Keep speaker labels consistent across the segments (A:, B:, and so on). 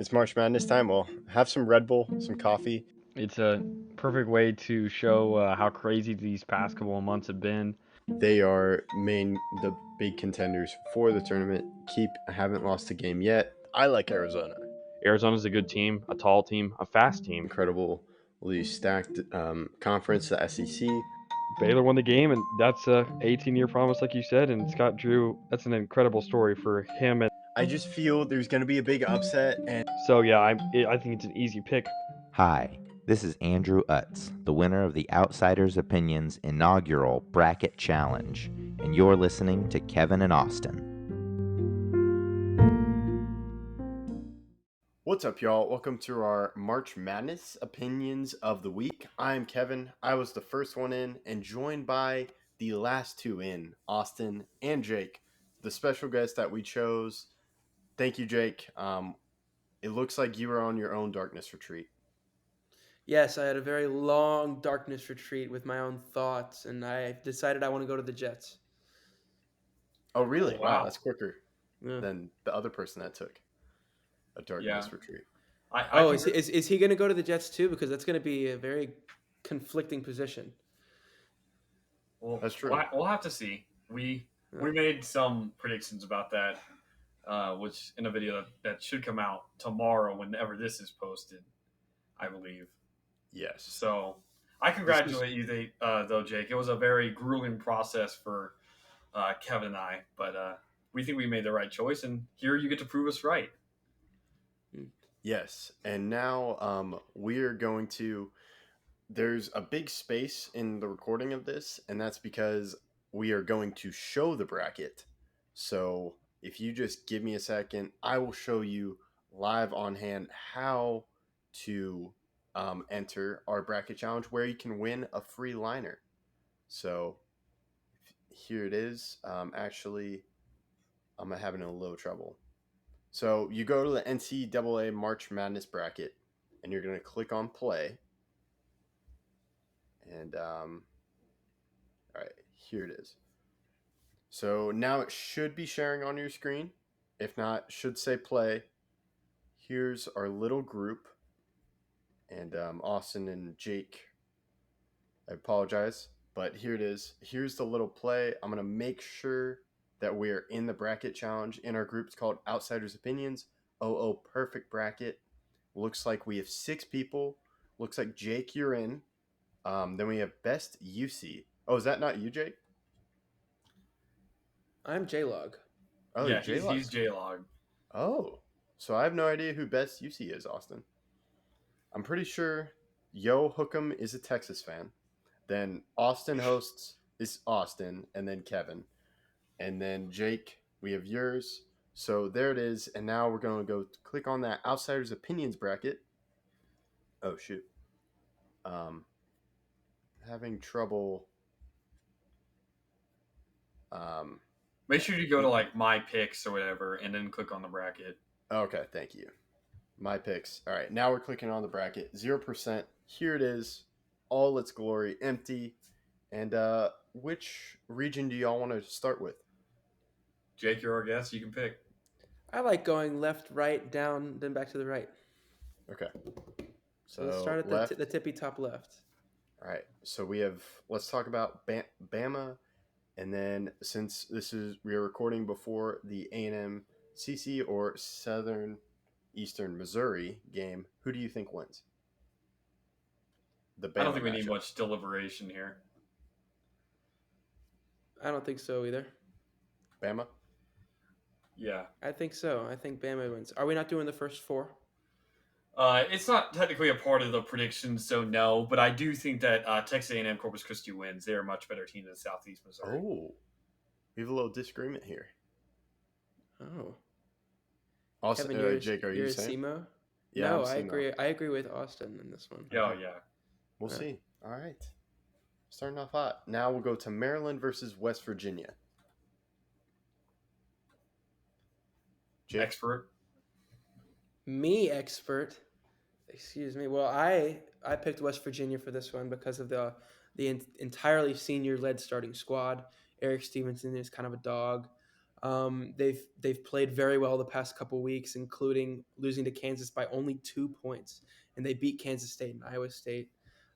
A: It's March Madness time. Well, have some Red Bull, some coffee.
B: It's a perfect way to show how crazy these past couple of months have been.
A: They are the big contenders for the tournament. Haven't lost a game yet. I like Arizona.
B: Arizona's a good team, a tall team, a fast team.
A: Incredibly stacked conference, the SEC.
B: Baylor won the game, and that's a 18-year promise, like you said. And Scott Drew, that's an incredible story for him. And
A: I just feel there's going to be a big upset, and
B: so yeah, I think it's an easy pick.
C: Hi, this is Andrew Utz, the winner of the Outsiders Opinions inaugural Bracket Challenge, and you're listening to Kevin and Austin.
A: What's up, y'all? Welcome to our March Madness Opinions of the Week. I'm Kevin. I was the first one in, and joined by the last two in, Austin and Jake, the special guest that we chose. Thank you, Jake. It looks like you were on your own darkness retreat.
D: Yes, I had a very long darkness retreat with my own thoughts, and I decided I want to go to the Jets.
A: Oh, really?
E: Oh,
A: Wow,
E: wow.
A: that's quicker
D: Yeah.
A: than the other person that took a darkness retreat.
D: Is he going to go to the Jets too? Because that's going to be a very conflicting position.
E: Well,
A: That's true.
E: We'll have to see. We made some predictions about that, which in a video that should come out tomorrow, whenever this is posted, I believe.
A: Yes.
E: So I congratulate you, though, Jake. It was a very grueling process for Kevin and I, but we think we made the right choice, and here you get to prove us right.
A: Yes, and now we're going to. There's a big space in the recording of this, and that's because we are going to show the bracket. So if you just give me a second, I will show you live on hand how to enter our bracket challenge, where you can win a free liner. So here it is. Actually, I'm having a little trouble. So you go to the NCAA March Madness bracket, and you're going to click on play. And all right, here it is. So now it should be sharing on your screen. If not, should say play. Here's our little group. And Austin and Jake, I apologize, but here it is. Here's the little play. I'm going to make sure that we're in the bracket challenge in our group. It's called Outsiders Opinions. Perfect bracket. Looks like we have 6 people. Looks like Jake, you're in. Then we have Best UC. Oh, is that not you, Jake?
D: I'm J-Log.
A: Oh,
E: yeah,
A: J-Log.
E: he's J-Log.
A: Oh, so I have no idea who Best UC is, Austin. I'm pretty sure Yo Hookem is a Texas fan. Then Austin hosts is Austin, and then Kevin. And then Jake, we have yours. So there it is. And now we're going to go click on that Outsiders Opinions bracket. Oh, shoot. Having trouble.
E: Make sure you go to like my picks or whatever, and then click on the bracket.
A: Okay, thank you. My picks. All right, now we're clicking on the bracket. 0%. Here it is. All its glory, empty. And which region do y'all want to start with?
E: Jake, you're our guest. You can pick.
D: I like going left, right, down, then back to the right.
A: Okay.
D: So let's start at the tippy top left.
A: All right. So let's talk about Bama. And then since we are recording before the A&M CC or Southern Eastern Missouri game, who do you think wins? The Bama
E: I don't think we
A: matchup.
E: need much deliberation here.
D: I don't think so either.
A: Bama?
E: Yeah.
D: I think so. I think Bama wins. Are we not doing the first 4?
E: It's not technically a part of the prediction, so no. But I do think that Texas A&M Corpus Christi wins. They're a much better team than Southeast Missouri.
A: Oh, we have a little disagreement here.
D: Oh.
A: Austin,
D: Kevin,
A: Jake, are you saying?
D: SEMO?
A: Yeah,
D: no,
A: I'm
D: I
A: SEMO.
D: agree. I agree with Austin in this one.
E: Yeah, yeah.
A: We'll see. All right. Starting off hot. Now we'll go to Maryland versus West Virginia. Jake?
E: Expert.
D: Me, expert. Excuse me. Well, I picked West Virginia for this one because of the entirely senior-led starting squad. Eric Stevenson is kind of a dog. They've played very well the past couple weeks, including losing to Kansas by only 2 points, and they beat Kansas State and Iowa State.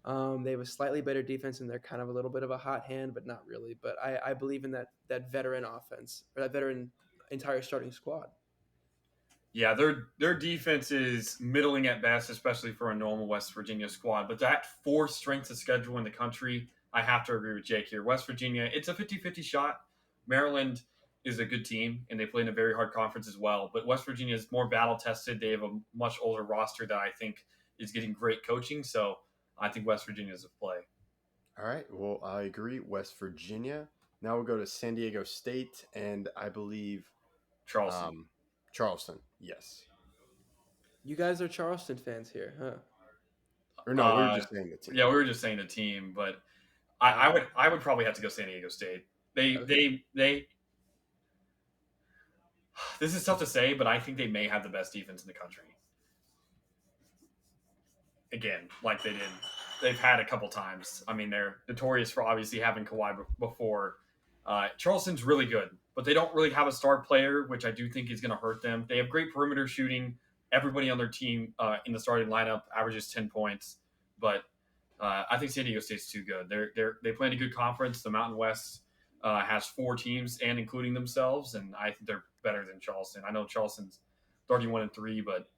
D: They have a slightly better defense, and they're kind of a little bit of a hot hand, but not really. But I believe in that veteran offense, or that veteran entire starting squad.
E: Yeah, their defense is middling at best, especially for a normal West Virginia squad. But that fourth strength of schedule in the country, I have to agree with Jake here. West Virginia, it's a 50-50 shot. Maryland is a good team, and they play in a very hard conference as well. But West Virginia is more battle tested. They have a much older roster that I think is getting great coaching. So I think West Virginia is a play.
A: All right. Well, I agree. West Virginia. Now we'll go to San Diego State, and I believe
E: Charleston.
A: Charleston. Yes.
D: You guys are Charleston fans here, huh?
A: Or no, we were just saying the team.
E: Yeah, we were just saying the team, but I would probably have to go San Diego State. They this is tough to say, but I think they may have the best defense in the country. Again, like they've had a couple times. I mean, they're notorious for obviously having Kawhi before. Charleston's really good, but they don't really have a star player, which I do think is going to hurt them. They have great perimeter shooting. Everybody on their team in the starting lineup averages 10 points, but I think San Diego State's too good. They play in a good conference. The Mountain West has 4 teams, and including themselves, and I think they're better than Charleston. I know Charleston's 31-3, but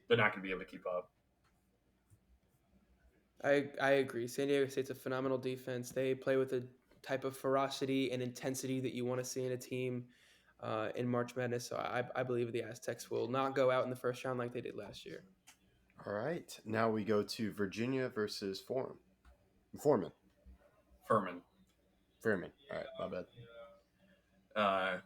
E: they're not going to be able to keep up.
D: I agree. San Diego State's a phenomenal defense. They play with a type of ferocity and intensity that you want to see in a team in March Madness. So I believe the Aztecs will not go out in the first round like they did last year.
A: All right. Now we go to Virginia versus Foreman.
E: Furman.
A: All right. My bad.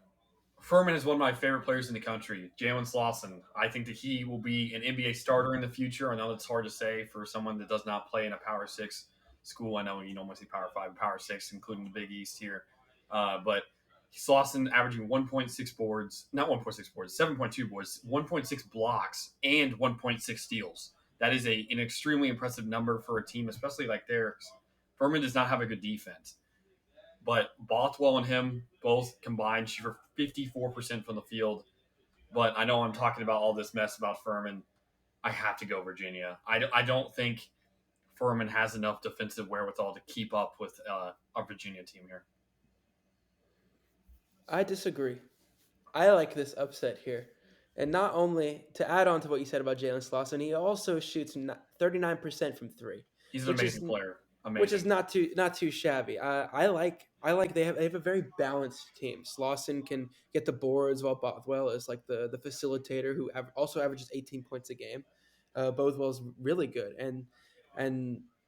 E: Furman is one of my favorite players in the country, Jalen Slauson. I think that he will be an NBA starter in the future. I know that's hard to say for someone that does not play in a Power 6 school. I know you normally see Power 5 and Power 6, including the Big East here. But Slauson averaging 1.6 boards, not 1.6 boards, 7.2 boards, 1.6 blocks, and 1.6 steals. That is an extremely impressive number for a team, especially like theirs. Furman does not have a good defense. But Bothwell and him both combined shoot for 54% from the field. But I know I'm talking about all this mess about Furman. I have to go Virginia. I don't think Furman has enough defensive wherewithal to keep up with a Virginia team here.
D: I disagree. I like this upset here. And not only, to add on to what you said about Jalen Slauson, he also shoots 39% from 3.
E: He's an amazing player. Amazing.
D: Which is not too shabby. I like they have a very balanced team. Slauson can get the boards, while Bothwell is like the facilitator who also averages 18 points a game. Bothwell's really good, and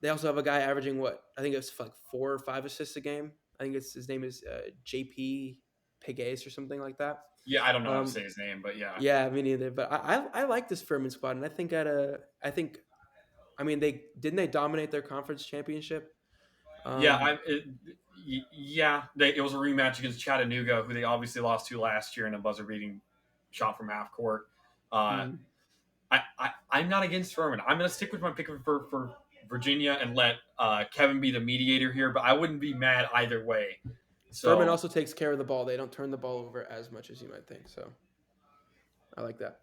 D: they also have a guy averaging what I think it's like 4 or 5 assists a game. I think his name is JP Pegues or something like that.
E: Yeah, I don't know how to say his name, but yeah.
D: Yeah, me neither. But I like this Furman squad, and I think they dominate their conference championship.
E: It was a rematch against Chattanooga, who they obviously lost to last year in a buzzer-beating shot from half court. I'm not against Furman. I'm going to stick with my pick for Virginia and let Kevin be the mediator here, but I wouldn't be mad either way. So,
D: Furman also takes care of the ball. They don't turn the ball over as much as you might think. So I like that.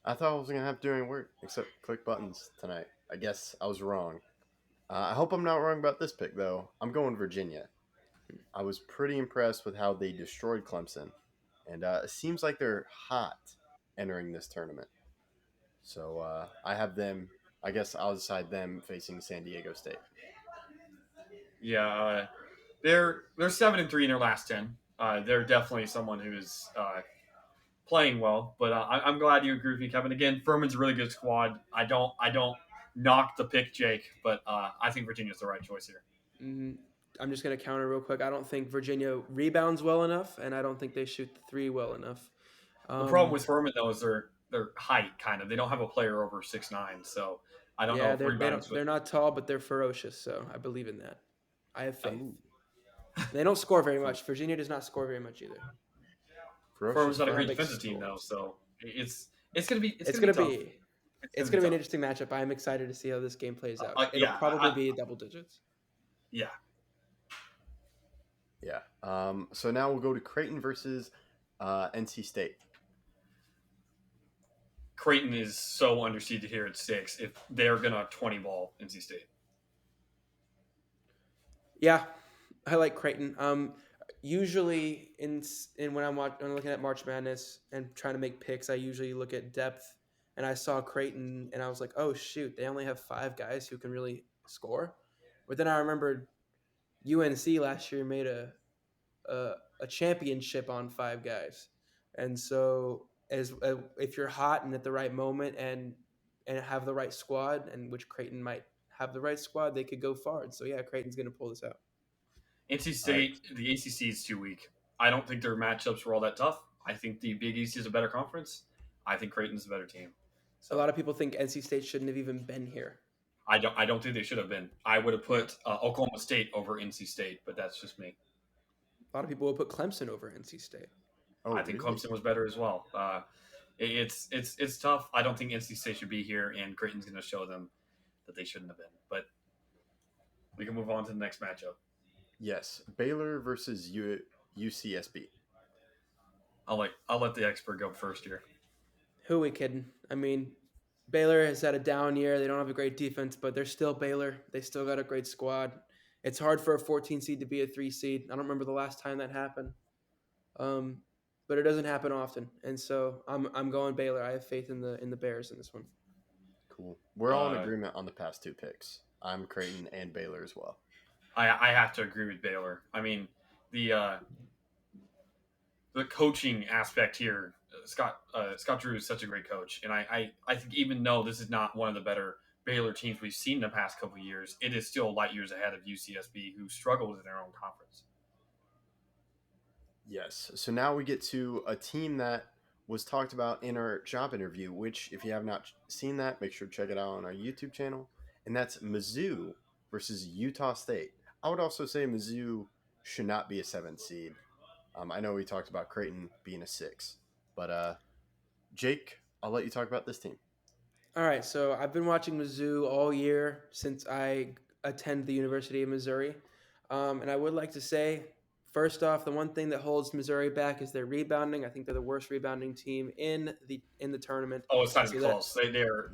A: I thought I was going to have to do any work except click buttons tonight. I guess I was wrong. I hope I'm not wrong about this pick, though. I'm going Virginia. I was pretty impressed with how they destroyed Clemson. And it seems like they're hot entering this tournament. So I have them. I guess I'll decide them facing San Diego State.
E: Yeah, they're 7-3 in their last 10. They're definitely someone who is playing well. But I'm glad you agree with me, Kevin. Again, Furman's a really good squad. I don't knock the pick, Jake, but I think Virginia's the right choice here.
D: Mm-hmm. I'm just going to counter real quick. I don't think Virginia rebounds well enough, and I don't think they shoot the 3 well enough.
E: The problem with Furman, though, is their height, kind of. They don't have a player over 6'9", so I don't know if rebounds.
D: They're not tall, but they're ferocious, so I believe in that. I have faith. They don't score very much. Virginia does not score very much either.
E: Furman's not a great defensive team, though, so it's going to be
D: It's going to be an interesting matchup. I'm excited to see how this game plays out. It'll probably be double digits.
E: Yeah.
A: Yeah. So now we'll go to Creighton versus NC State.
E: Creighton is so underseeded here at 6 if they're going to 20 ball NC State.
D: Yeah, I like Creighton. Usually in when when I'm looking at March Madness and trying to make picks, I usually look at depth. And I saw Creighton, and I was like, oh shoot, they only have 5 guys who can really score. But then I remembered UNC last year made a championship on 5 guys, and so as if you're hot and at the right moment and have the right squad, and which Creighton might have the right squad, they could go far. And so yeah, Creighton's going to pull this out.
E: NC
A: All right.
E: State, the ACC is too weak. I don't think their matchups were all that tough. I think the Big East is a better conference. I think Creighton's a better team.
D: A
E: So
D: lot of people think NC State shouldn't have even been here.
E: I don't think they should have been. I would have put Oklahoma State over NC State, but that's just me.
D: A lot of people will put Clemson over NC State.
A: Oh,
E: I think
A: really?
E: Clemson was better as well. It's tough. I don't think NC State should be here, and Creighton's going to show them that they shouldn't have been. But we can move on to the next matchup.
A: Yes, Baylor versus UCSB.
E: I'll let the expert go first here.
D: Who are we kidding? I mean, Baylor has had a down year. They don't have a great defense, but they're still Baylor. They still got a great squad. It's hard for a 14 seed to be a 3 seed. I don't remember the last time that happened. But it doesn't happen often, and so I'm going Baylor. I have faith in the Bears in this one.
A: Cool. We're all in
E: Uh,
A: agreement on the past 2 picks. I'm Creighton and Baylor as well.
E: I have to agree with Baylor. I mean, the coaching aspect here, Scott Drew is such a great coach, and I think even though this is not one of the better Baylor teams we've seen in the past couple of years, it is still light years ahead of UCSB, who struggled in their own conference.
A: Yes. So now we get to a team that was talked about in our job interview, which, if you have not seen that, make sure to check it out on our YouTube channel. And that's Mizzou versus Utah State. I would also say Mizzou should not be a 7 seed. I know we talked about Creighton being a 6, but Jake, I'll let you talk about this team.
D: All right, so I've been watching Mizzou all year since I attend the University of Missouri, and I would like to say, first off, the one thing that holds Missouri back is their rebounding. I think they're the worst rebounding team in the tournament.
E: Oh, it's not
D: So
E: even
D: that
E: close. They're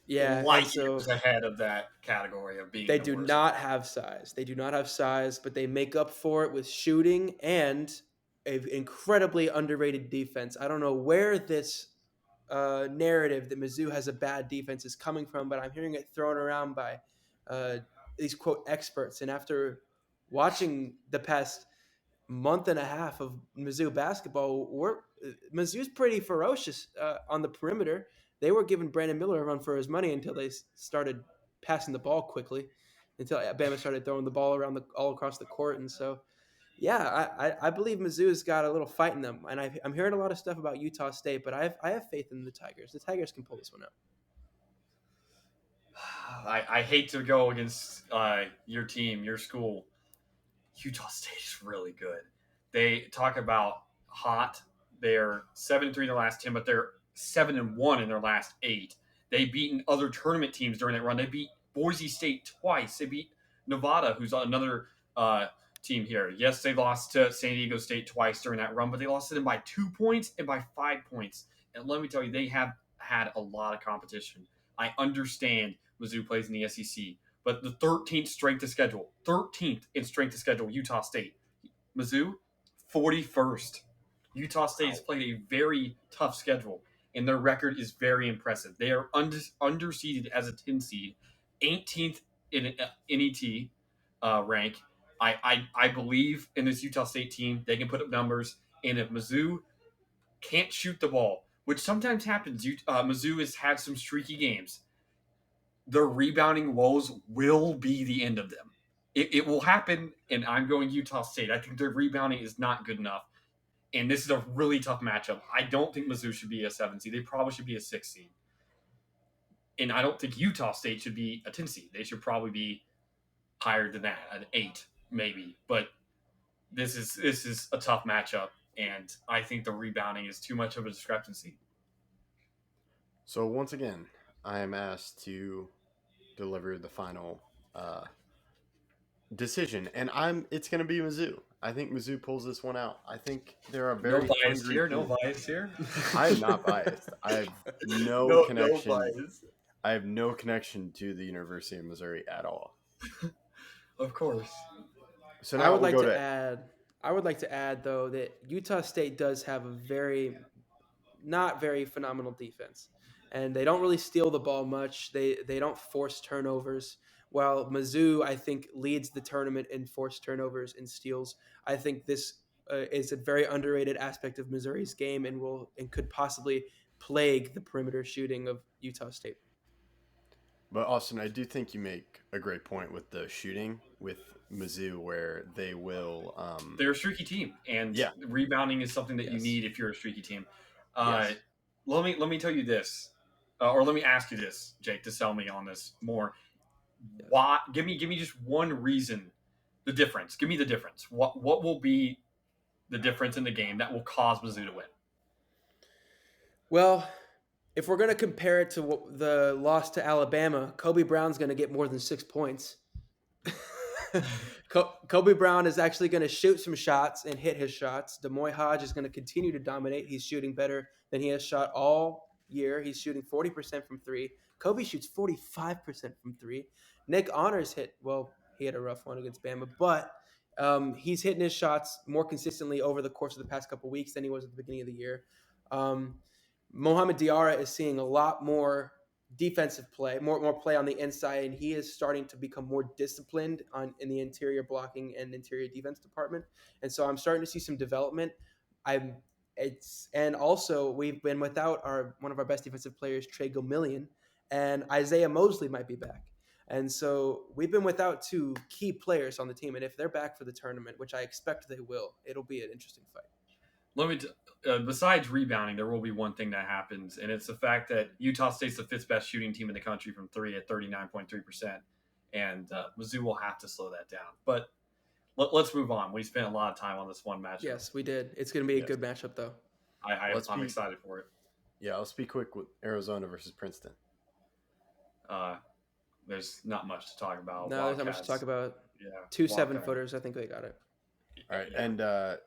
D: yeah, and
E: light
D: so
E: years ahead of that category of being
D: they
E: the
D: do
E: worst.
D: not have size. They do not have size, but they make up for it with shooting and an incredibly underrated defense. I don't know where this narrative that Mizzou has a bad defense is coming from, but I'm hearing it thrown around by uh, these quote experts. And after watching the past month and a half of Mizzou basketball, Mizzou's pretty ferocious on the perimeter. They were giving Brandon Miller a run for his money until they started passing the ball quickly, until Alabama started throwing the ball around all across the court. And so, yeah, I believe Mizzou's got a little fight in them. And I'm hearing a lot of stuff about Utah State, but I have faith in the Tigers. The Tigers can pull this one out.
E: I hate to go against your team, your school. Utah State is really good. They talk about hot. They're 7-3 in their last 10, but they're 7-1 in their last 8. They've beaten other tournament teams during that run. They beat Boise State twice. They beat Nevada, who's another team here. Yes, they lost to San Diego State twice during that run, but they lost to them by 2 points and by 5 points. And let me tell you, they have had a lot of competition. I understand Mizzou plays in the SEC, but the 13th strength of schedule, 13th in strength of schedule, Utah State. Mizzou, 41st. Utah State has played a very tough schedule, and their record is very impressive. They are underseeded as a 10 seed, 18th in NET rank. I believe in this Utah State team. They can put up numbers, and if Mizzou can't shoot the ball, which sometimes happens, Mizzou has had some streaky games. Their rebounding woes will be the end of them. It will happen, and I'm going Utah State. I think their rebounding is not good enough, and this is a really tough matchup. I don't think Mizzou should be a 7 seed. They probably should be a 6 seed. And I don't think Utah State should be a 10 seed. They should probably be higher than that, an 8 maybe. But this is a tough matchup, and I think the rebounding is too much of a discrepancy.
A: So once again, I am asked to deliver the final decision, and it's going to be Mizzou. I think Mizzou pulls this one out. I think they're a
E: No
A: very
E: bias
A: hungry
E: here.
A: team.
E: No bias here.
A: I am not biased. I have no
E: No
A: connection.
E: bias.
A: I have no connection to the University of Missouri at all.
E: Of course.
A: So
D: I
A: now
D: would
A: we'll
D: like
A: go
D: to
A: to
D: add. I would like to add though that Utah State does have a very not very phenomenal defense, and they don't really steal the ball much. They don't force turnovers. While Mizzou, I think, leads the tournament in forced turnovers and steals. I think this is a very underrated aspect of Missouri's game, and could possibly plague the perimeter shooting of Utah State.
A: But Austin, I do think you make a great point with the shooting with Mizzou, where they will.
E: They're a streaky team, and
A: Yeah.
E: rebounding is something that you
D: Yes.
E: need if you're a streaky team.
A: Yes.
E: Let me tell you this, or let me ask you this, Jake, to sell me on this more.
D: Yes.
E: Why? Give me just one reason. The difference. Give me the difference. What will be the difference in the game that will cause Mizzou to win?
D: Well, if we're going to compare it to the loss to Alabama, Kobe Brown's going to get more than 6 points. Kobe Brown is actually going to shoot some shots and hit his shots. Demoy Hodge is going to continue to dominate. He's shooting better than he has shot all year. He's shooting 40% from three. Kobe shoots 45% from three. Nick Honors he had a rough one against Bama, but he's hitting his shots more consistently over the course of the past couple weeks than he was at the beginning of the year. Mohamed Diarra is seeing a lot more defensive play, more play on the inside, and he is starting to become more disciplined in the interior blocking and interior defense department. And so I'm starting to see some development. And also we've been without one of our best defensive players, Trey Gomillion, and Isaiah Mosley might be back. And so we've been without two key players on the team, and if they're back for the tournament, which I expect they will, it'll be an interesting fight.
E: Besides rebounding, there will be one thing that happens, and it's the fact that Utah State's the fifth best shooting team in the country from three at 39.3%, and Mizzou will have to slow that down. But let's move on. We spent a lot of time on this one matchup.
D: Yes, we did. It's going to be a
A: Yes.
D: good matchup, though.
E: I'm excited for it.
A: Yeah, I'll speak quick with Arizona versus Princeton.
E: There's not much to talk about.
D: No, there's not much to talk about.
E: Yeah,
D: Two
E: Wildcats.
D: 7-footers. I think they got it.
A: All right,
E: Yeah.
A: and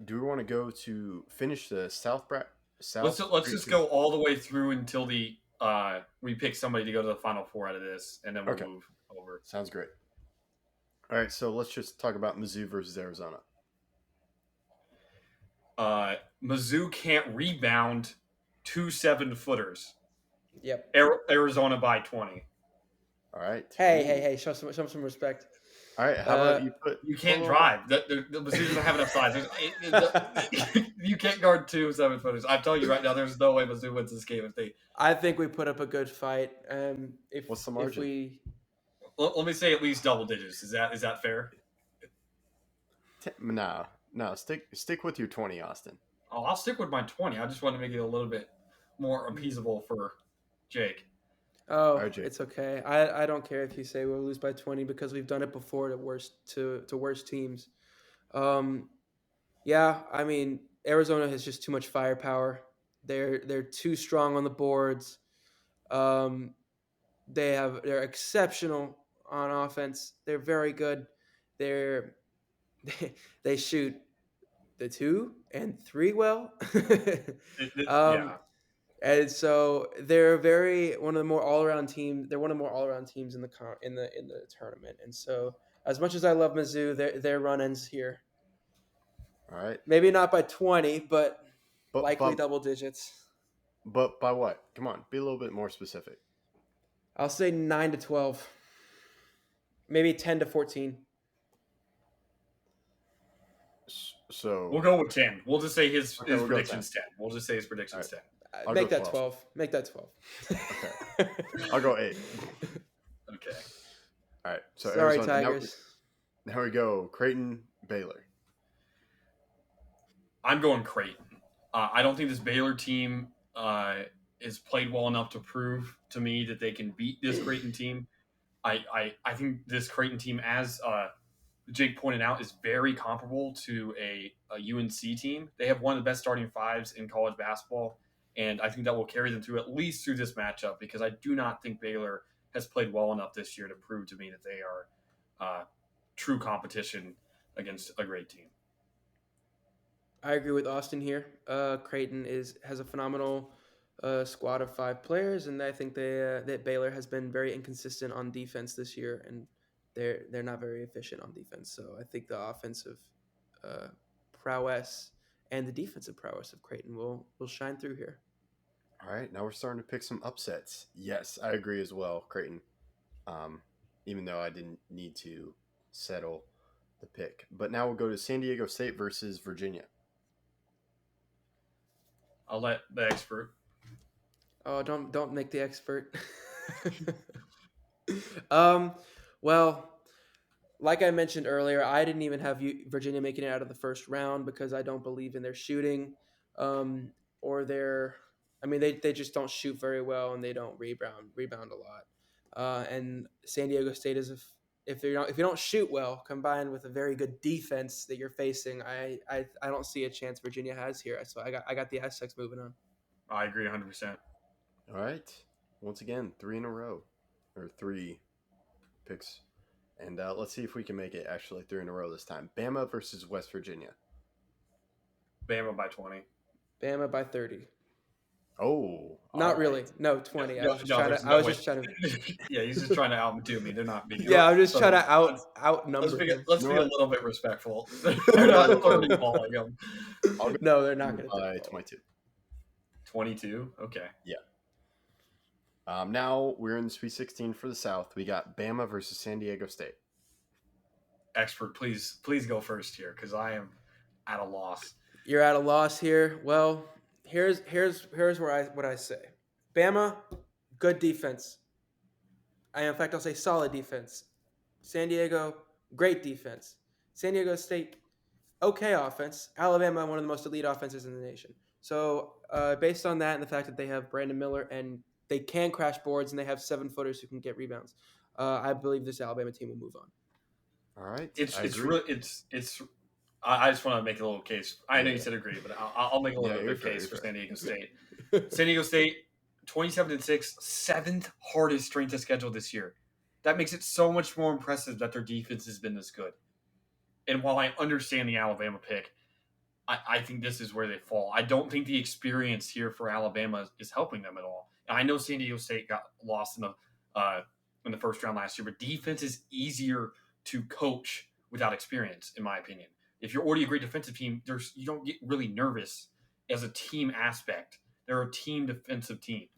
A: do we want to go to finish the South?
E: Let's just go all the way through until we pick somebody to go to the Final Four out of this, and then we'll move over.
A: Sounds great. All right, so let's just talk about Mizzou versus Arizona.
E: Mizzou can't rebound 2 7-footers.
D: Yep.
E: Arizona by 20.
A: All right.
D: Hey! Show some respect.
A: All right. How about you put?
E: You can't drive. The Mizzou doesn't have enough size. You can't guard 2 7-footers. I'm telling you right now, there's no way Mizzou wins this game if they.
D: I think we put up a good fight.
A: What's the margin?
E: Let me say at least double digits. Is that fair?
A: No. Stick with your 20, Austin.
E: Oh, I'll stick with my 20. I just want to make it a little bit more appeasable for Jake.
D: Oh,
A: RJ.
D: It's okay. I don't care if you say we'll lose by 20 because we've done it before to worse teams. Yeah, I mean Arizona has just too much firepower. They're too strong on the boards. They're exceptional on offense. They're very good. They shoot the 2 and 3 well.
E: Yeah.
D: And so they're one of the more all-around teams. They're one of the more all-around teams in the tournament. And so, as much as I love Mizzou, their run ends here.
A: All right.
D: Maybe not by 20, but likely
A: but,
D: double digits.
A: But by what? Come on, be a little bit more specific.
D: I'll say 9-12, maybe 10-14.
A: So
E: we'll go with 10. We'll just say his
A: we'll
E: prediction's 10. We'll just say his prediction's 10.
D: Make that 12. Make that 12.
A: Okay. I'll go 8.
E: Okay.
A: All right. So
D: Sorry,
A: Arizona,
D: Tigers.
A: Now we go Creighton, Baylor.
E: I'm going Creighton. I don't think this Baylor team is played well enough to prove to me that they can beat this Creighton team. I think this Creighton team, as Jake pointed out, is very comparable to a UNC team. They have one of the best starting fives in college basketball, and I think that will carry them through at least through this matchup because I do not think Baylor has played well enough this year to prove to me that they are true competition against a great team.
D: I agree with Austin here. Creighton has a phenomenal squad of 5 players, and I think that Baylor has been very inconsistent on defense this year, and they're not very efficient on defense. So I think the offensive uh, prowess and the defensive prowess of Creighton will shine through here.
A: All right, now we're starting to pick some upsets. Yes, I agree as well, Creighton. Um, even though I didn't need to settle the pick. But now we'll go to San Diego State versus Virginia.
E: I'll let the expert.
D: Oh, don't make the expert. um, well, like I mentioned earlier, I didn't even have Virginia making it out of the first round because I don't believe in their shooting, or their. I mean, they just don't shoot very well and they don't rebound a lot. And San Diego State is if you don't shoot well, combined with a very good defense that you're facing, I don't see a chance Virginia has here. So I got the Aztecs moving on.
E: I agree 100%.
A: All right. Once again, 3 in a row, or 3 picks. And let's see if we can make it actually 3 in a row this time. Bama versus West Virginia.
E: Bama by 20.
D: Bama by 30.
A: Oh,
D: Not really. No, 20. I was just trying to.
E: Yeah, he's just trying to outdo me. They're not being.
D: Yeah, I'm just trying to outnumber him.
E: Let's be a little bit respectful. They're not 30 balling them.
D: No, they're not going to.
A: By 22.
E: 22. Okay.
A: Yeah. Now we're in the Sweet 16 for the South. We got Bama versus San Diego State.
E: Expert, please go first here because I am at a loss.
D: You're at a loss here. Well, here's what I say. Bama, good defense. In fact, I'll say solid defense. San Diego, great defense. San Diego State, okay offense. Alabama, one of the most elite offenses in the nation. So based on that and the fact that they have Brandon Miller and they can crash boards and they have 7-footers who can get rebounds, I believe this Alabama team will move on.
A: All right.
E: It's really it's. I just want to make a little case. I know you said agree, but I'll make a little bit of case for San Diego State. San Diego State, 27-6, 7th hardest strength of schedule this year. That makes it so much more impressive that their defense has been this good. And while I understand the Alabama pick, I think this is where they fall. I don't think the experience here for Alabama is helping them at all. And I know San Diego State got lost in the first round last year, but defense is easier to coach without experience, in my opinion. If you're already a great defensive team, you don't get really nervous as a team aspect. They're a team defensive team.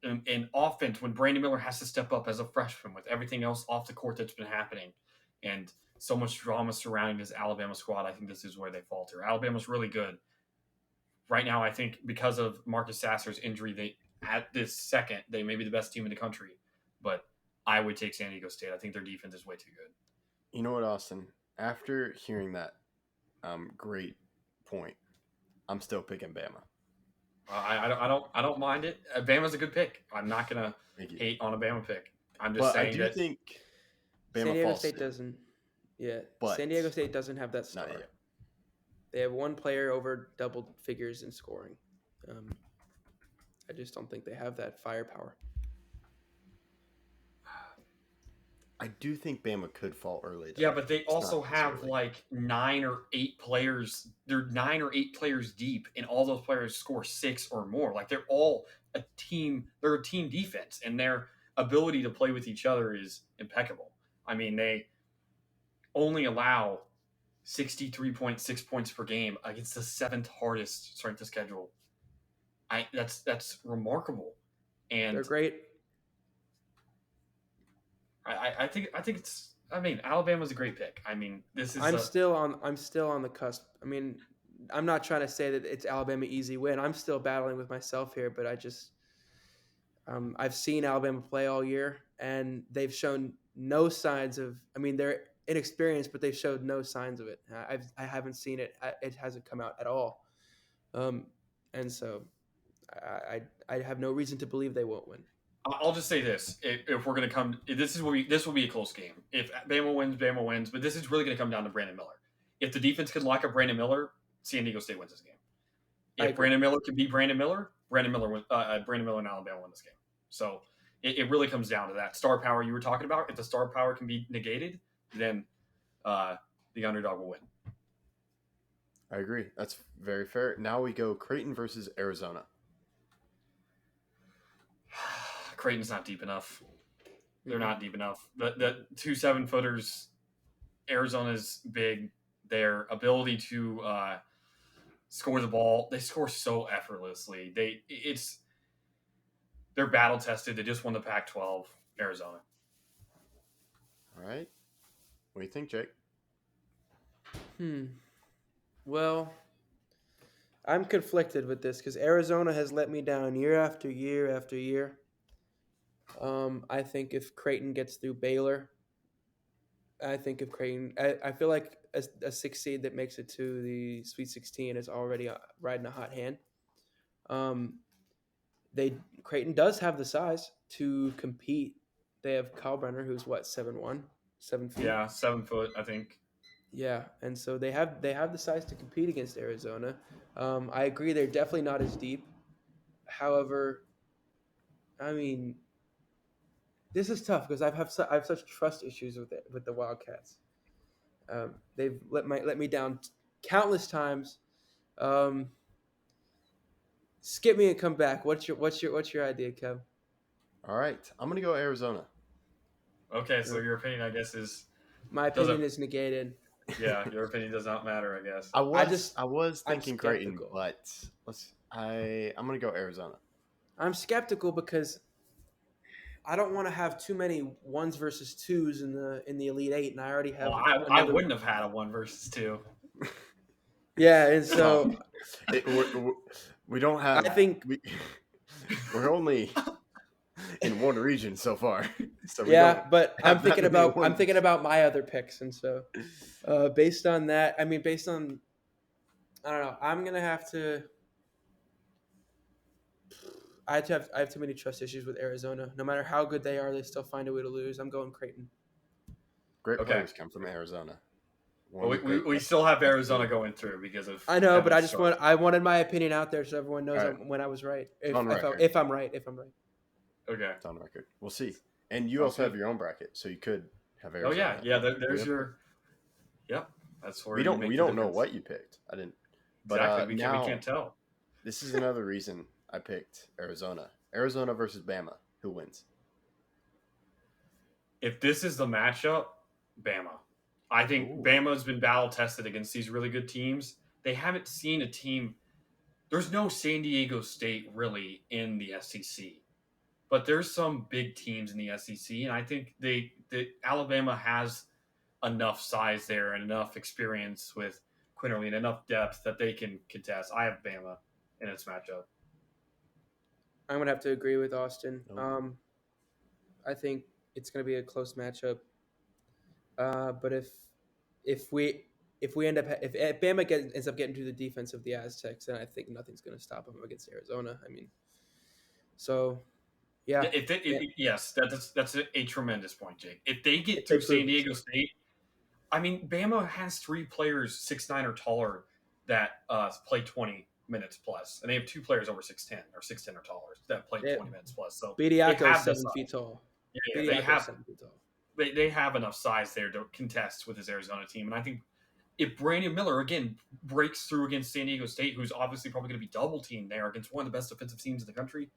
E: And offense, when Brandon Miller has to step up as a freshman with everything else off the court that's been happening and so much drama surrounding this Alabama squad, I think this is where they falter. Alabama's really good. Right now, I think because of Marcus Sasser's injury, at this second, they may be the best team in the country. But I would take San Diego State. I think their defense is way too good.
A: You know what, Austin? After hearing that great point, I'm still picking Bama.
E: I don't mind it. Bama's a good pick. I'm not gonna hate on a Bama pick. I'm just saying
A: I think Bama
D: San Diego
A: falls
D: State
A: in.
D: doesn't. Yeah,
A: But
D: San Diego State doesn't have that star.
A: not yet.
D: They have one player over double figures in scoring. I just don't think they have that firepower.
A: I do think Bama could fall early. Though.
E: Yeah, but they
A: It's
E: also
A: not this
E: have
A: early.
E: like 9 or 8 players. They're 9 or 8 players deep, and all those players score 6 or more. Like they're all a team. They're a team defense, and their ability to play with each other is impeccable. I mean, they only allow 63.6 points per game against the 7th hardest strength of schedule. That's remarkable, and
D: They're great.
E: I think it's. I mean, Alabama's a great pick. I mean, this is.
D: I'm still on the cusp. I mean, I'm not trying to say that it's Alabama easy win. I'm still battling with myself here, but I just I've seen Alabama play all year, and they've shown no signs of. I mean, they're inexperienced, but they've showed no signs of it. I haven't seen it. It hasn't come out at all, and so I have no reason to believe they won't win.
E: I'll just say this: if we're going to come, this will be a close game. If Bama wins. But this is really going to come down to Brandon Miller. If the defense could lock up Brandon Miller, San Diego State wins this game. If Brandon Miller can beat Brandon Miller and Alabama win this game. So it really comes down to that star power you were talking about. If the star power can be negated, then the underdog will win.
A: I agree. That's very fair. Now we go Creighton versus Arizona.
E: Creighton's not deep enough. They're
D: Mhm.
E: not deep enough. The 2 7-footers, Arizona's big. Their ability to score the ball, they score so effortlessly. They're battle tested. They just won the Pac-12. Arizona.
A: All right. What do you think, Jake?
D: Well, I'm conflicted with this because Arizona has let me down year after year after year. I think if Creighton gets through Baylor, I think if Creighton, I feel like a 6 seed that makes it to the Sweet 16 is already riding a hot hand. They Creighton does have the size to compete. They have Kalbrenner, who's what 7'1", 7 feet.
E: Yeah, 7 foot, I think.
D: Yeah, and so they have the size to compete against Arizona. I agree they're definitely not as deep. However, I mean, this is tough because I have such trust issues with the Wildcats. They've let me down countless times. Um, skip me and come back. What's your idea, Kev?
A: All right. I'm going to go Arizona.
E: Okay, so your opinion, I guess,
D: My
E: doesn't.
D: opinion is negated.
E: Yeah, your opinion does not matter, I guess.
A: I was
D: I'm
A: thinking Creighton,
D: skeptical.
A: but I'm going to go Arizona.
D: I'm skeptical because I don't want to have too many ones versus twos in the Elite Eight, and I already
E: Well,
D: have
E: I
D: another.
E: wouldn't have had a 1 versus 2.
D: Yeah, and so
A: We don't have.
D: I think
A: We're only in one region so far, so we
D: yeah,
A: don't
D: but
A: have that many
D: I'm
A: ones.
D: thinking about my other picks, and so based on that, I mean, based on I don't know, I'm gonna have to. I have too many trust issues with Arizona. No matter how good they are, they still find a way to lose. I'm going Creighton.
A: Great
E: Okay.
A: players come from Arizona.
E: Well, we still have Arizona going through because of.
D: I know, but
E: Kevin's start.
D: I wanted my opinion out there so everyone knows
A: All right.
D: when I was right.
A: On record.
D: If I'm right.
E: Okay.
A: It's on record. We'll see. And you
E: Sounds
A: also
E: good.
A: have your own bracket, so you could have
E: Oh
A: Arizona.
E: yeah. There's your. Yep. That's where
A: We
E: you
A: don't.
E: make
A: We
E: the
A: don't know
E: difference.
A: what you picked. I didn't. But
E: Exactly. We
A: now
E: can't tell.
A: this is another reason I picked Arizona. Arizona versus Bama. Who wins?
E: If this is the matchup, Bama. I think
A: Ooh.
E: Bama's been battle tested against these really good teams. They haven't seen a team. There's no San Diego State really in the SEC, but there's some big teams in the SEC, and I think Alabama has enough size there and enough experience with Quinterly and enough depth that they can contest. I have Bama in its matchup.
D: I'm gonna have to agree with Austin.
A: Nope.
D: I think it's gonna be a close matchup. But if we end up if Bama ends up getting to the defense of the Aztecs, then I think nothing's gonna stop them against Arizona. I mean, so yeah.
E: Yes, that's a tremendous point, Jake. If they get
D: If they
E: through San
D: prove it.
E: Diego State, I mean, Bama has 3 players 6'9" or taller that play 20 minutes plus, and they have 2 players over 6'10" or 6'10" or taller that play
D: Yeah.
E: 20 minutes plus. So they
D: Bediako is
E: have the
D: 7 feet
E: size.
D: tall.
E: Yeah,
D: Bediako
E: they
D: is
E: have
D: 7 feet tall.
E: they have enough size there to contest with this Arizona team, and I think if Brandon Miller again breaks through against San Diego State, who's obviously probably going to be double teamed there against one of the best defensive teams in the country,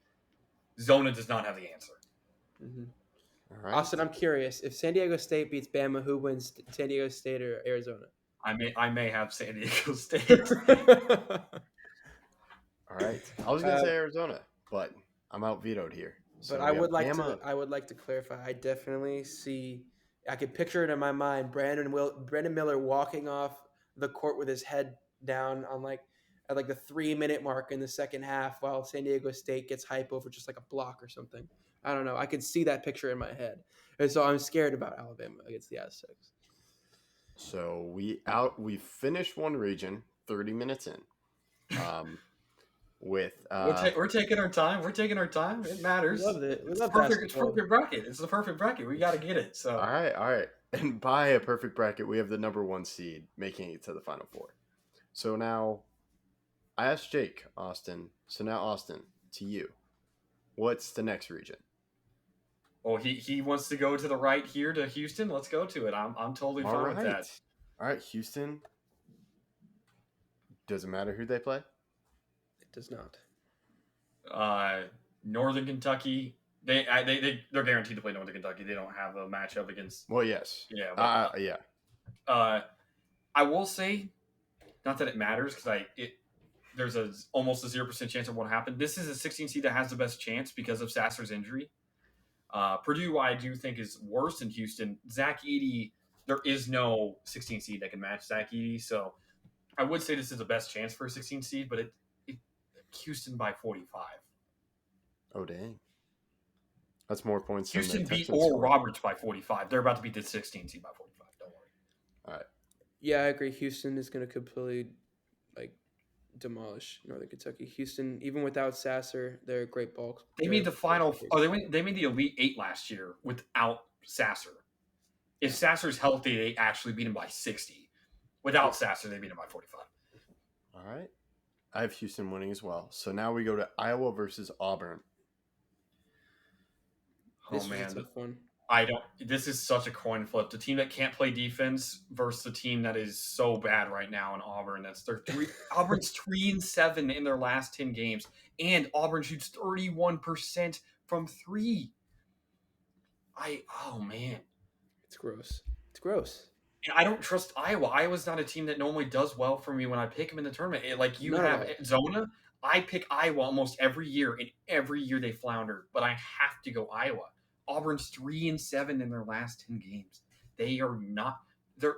E: Zona does not have the answer.
D: Mm-hmm.
A: All right.
D: Austin, I'm curious. If San Diego State beats Bama, who wins, San Diego State or Arizona?
E: I may have San Diego State.
A: All right. I was gonna say Arizona, but I'm out vetoed here. So
D: But I
A: we have
D: would like
A: Bama.
D: to. I would like to clarify. I definitely see. I could picture it in my mind. Brandon Miller walking off the court with his head down on at the 3 minute mark in the second half, while San Diego State gets hype over just like a block or something. I don't know. I could see that picture in my head, and so I'm scared about Alabama against the Aztecs.
A: So we finished one region 30 minutes in. With
E: We're taking our time. We're taking our time. It matters.
D: We love it. We
E: It's
D: love
E: perfect. It's
D: basketball.
E: perfect bracket. It's the perfect bracket. We got to get it. So
A: all right. And by a perfect bracket, we have the number 1 seed making it to the Final Four. So now I asked Jake, Austin. So now Austin, to you. What's the next region?
E: oh, he wants to go to the right here to Houston. Let's go to it. I'm totally fine with that.
A: All right, Houston. Does it matter who they play?
D: It does not.
E: Northern Kentucky. They're guaranteed to play Northern Kentucky. They don't have a matchup against.
A: Well, yes.
E: Yeah, but
A: Yeah.
E: I will say, not that it matters because there's almost a 0% chance of what happened. This is a 16 seed that has the best chance because of Sasser's injury. Purdue, I do think, is worse than Houston. Zach Edey, there is no 16 seed that can match Zach Edey, so I would say this is the best chance for a 16 seed, but Houston by 45.
A: Oh, dang. That's more points than
E: Houston
A: the
E: beat
A: Texans
E: Oral
A: scored.
E: Roberts by 45. They're about to beat the 16 seed by 45. Don't worry.
A: All right.
D: Yeah, I agree. Houston is going to completely demolish Northern Kentucky. Houston, even without Sasser, they're a great ball.
E: They made the final. They made the Elite Eight last year without Sasser. If Sasser's healthy, they actually beat him by 60. Without Sasser, they beat him by 45.
A: All right. I have Houston winning as well. So now we go to Iowa versus Auburn.
D: This
E: Oh
D: was
E: man,
D: a tough one.
E: This is such a coin flip. The team that can't play defense versus the team that is so bad right now in Auburn. Auburn's 3-7 in their last 10 games, and Auburn shoots 31% from 3. Oh man,
D: It's gross. It's gross.
E: and I don't trust Iowa. Iowa's not a team that normally does well for me when I pick them in the tournament. You
D: Not
E: have
D: at
E: Zona. I pick Iowa almost every year, and every year they flounder. But I have to go Iowa. Auburn's 3-7 in their last 10 games. They are not. They're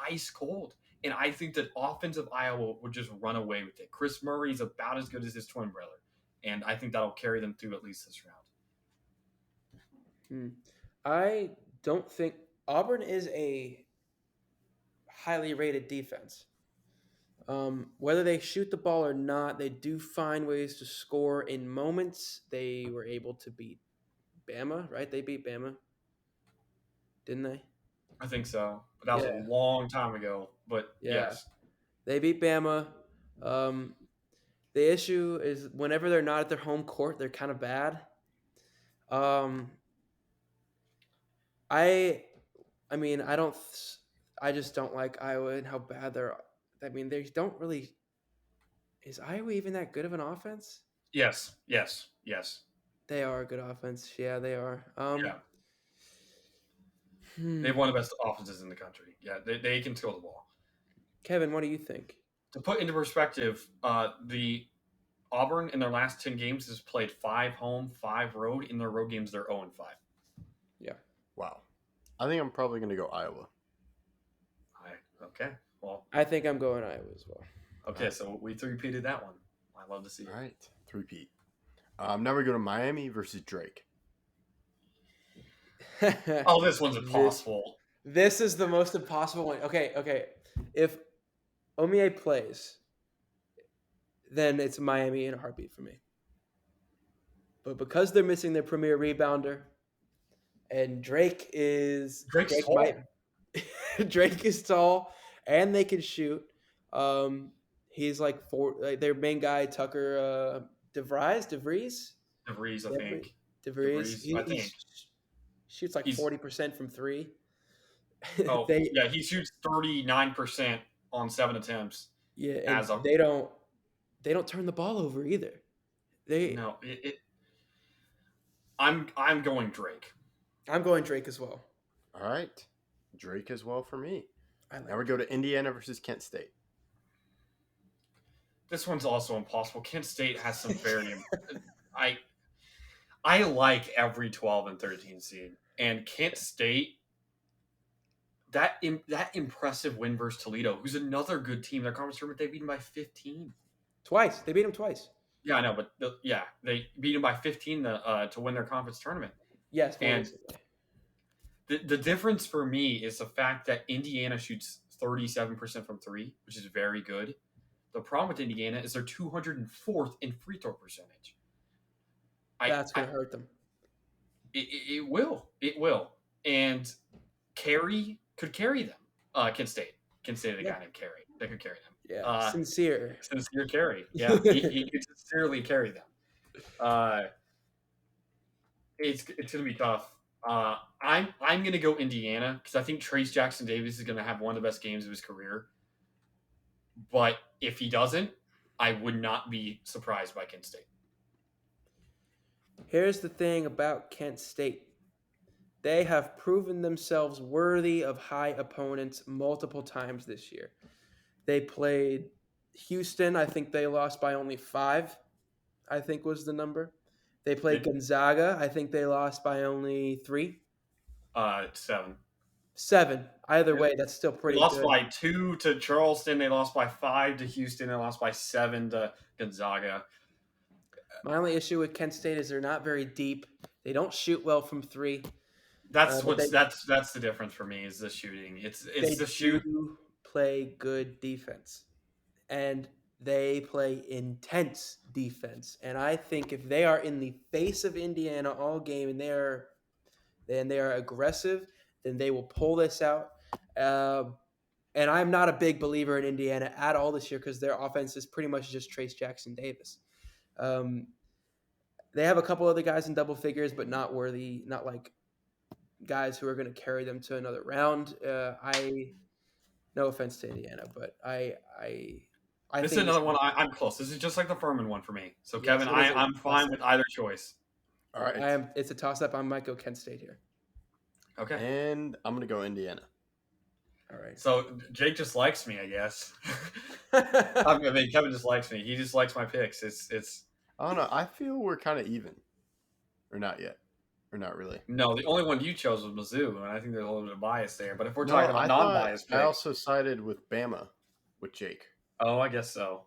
E: ice cold, and I think that offensive Iowa would just run away with it. Chris Murray's about as good as his twin brother, and I think that'll carry them through at least this round.
D: I don't think Auburn is a highly rated defense. Whether they shoot the ball or not, they do find ways to score in moments. They were able to beat Bama, right? They beat Bama, didn't they?
E: I think so, but that was a long time ago. But yes,
D: they beat Bama. The issue is whenever they're not at their home court, they're kind of bad. I just don't like Iowa and how bad they're. I mean, they don't really. Is Iowa even that good of an offense?
E: Yes.
D: They are a good offense. Yeah, they are.
E: Yeah. They have one of the best offenses in the country. Yeah, they can throw the ball.
D: Kevin, what do you think?
E: To put into perspective, the Auburn in their last 10 games has played 5 home, 5 road. In their road games, they're 0-5.
D: Yeah.
A: Wow. I think I'm probably going to go Iowa.
E: Okay. Well,
D: I think I'm going Iowa as well.
E: Okay, so we three-peated that one. I love to see it.
A: All right. 3-peat. Now we go to Miami versus Drake.
E: Oh, this one's impossible.
D: This is the most impossible one. Okay. If Omie plays, then it's Miami in a heartbeat for me. But because they're missing their premier rebounder, and Drake's
E: tall.
D: Drake is tall, and they can shoot. He's like their main guy, Tucker DeVries,
E: I think.
D: DeVries.
E: I think.
D: He shoots like 40% from 3.
E: Oh, he shoots 39% on 7 attempts.
D: Yeah, and they don't turn the ball over either.
E: I'm going Drake.
D: I'm going Drake as well.
A: All right. Drake as well for me. Now we
D: Drake.
A: go to Indiana versus Kent State.
E: This one's also impossible. Kent State has some very I like every 12 and 13 seed. And Kent State, that impressive win versus Toledo, who's another good team. Their conference tournament, they beat them by 15.
D: Twice. They beat them twice.
E: Yeah, I know, but they beat them by 15 to win their conference tournament.
D: Yes.
E: And the difference for me is the fact that Indiana shoots 37% from 3, which is very good. The problem with Indiana is they're 204th in free throw percentage.
D: That's going to hurt them.
E: It will. And Carey could carry them. Kent State had a guy named Carey that could carry them.
D: Yeah, sincere
E: Carey. Yeah, he could sincerely carry them. It's going to be tough. I'm going to go Indiana because I think Trace Jackson Davis is going to have one of the best games of his career. But if he doesn't, I would not be surprised by Kent State.
D: Here's the thing about Kent State. They have proven themselves worthy of high opponents multiple times this year. They played Houston. I think they lost by only 5, I think was the number. They played Gonzaga. I think they lost by only 3.
E: 7.
D: 7. Either way, that's still
E: They
D: pretty
E: lost
D: good.
E: by 2 to Charleston. They lost by 5 to Houston. They lost by 7 to Gonzaga.
D: My only issue with Kent State is they're not very deep. They don't shoot well from 3.
E: That's
D: but
E: that's the difference for me is the shooting. It's
D: they
E: the shoot.
D: do play good defense, and they play intense defense. And I think if they are in the face of Indiana all game and they are aggressive, then they will pull this out. And I'm not a big believer in Indiana at all this year because their offense is pretty much just Trace Jackson Davis. They have a couple other guys in double figures, but not worthy, not like guys who are going to carry them to another round. No offense to Indiana, but I
E: This is
D: think
E: another one I'm close. This is just like the Furman one for me. So
D: Yes,
E: Kevin,
D: it is a
E: I'm fine
D: toss-up.
E: with either choice.
A: All right.
D: It's a toss up. I might go Kent State here.
E: Okay.
A: And I'm going to go Indiana.
D: All right.
E: So Jake just likes me, I guess. I mean, Kevin just likes me. He just likes my picks. It's.
A: I don't know. I feel we're kind of even. Or not yet. Or not really.
E: No, the only one you chose was Mizzou, and I think there's a little bit of bias there. But if we're
A: No,
E: talking
A: I
E: about
A: thought-
E: non-biased
A: I
E: picks,
A: also sided with Bama with Jake.
E: oh, I guess so.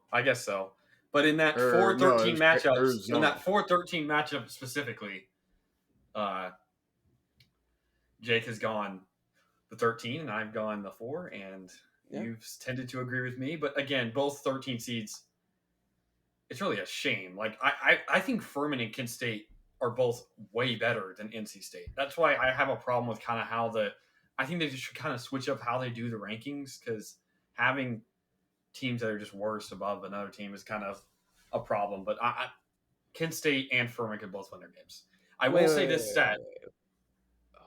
E: But in that
A: Or,
E: 4-13
A: no, it was
E: matchup,
A: Arizona.
E: in that 4-13 matchup specifically, Jake has gone the 13 and I've gone the 4, and
D: Yeah.
E: you've tended to agree with me. But again, both 13 seeds, it's really a shame. Like I think Furman and Kent State are both way better than NC State. That's why I have a problem with kind of how I think they just should kind of switch up how they do the rankings, because having teams that are just worse above another team is kind of a problem. But Kent State and Furman could both win their games. I will say this stat.
D: wait.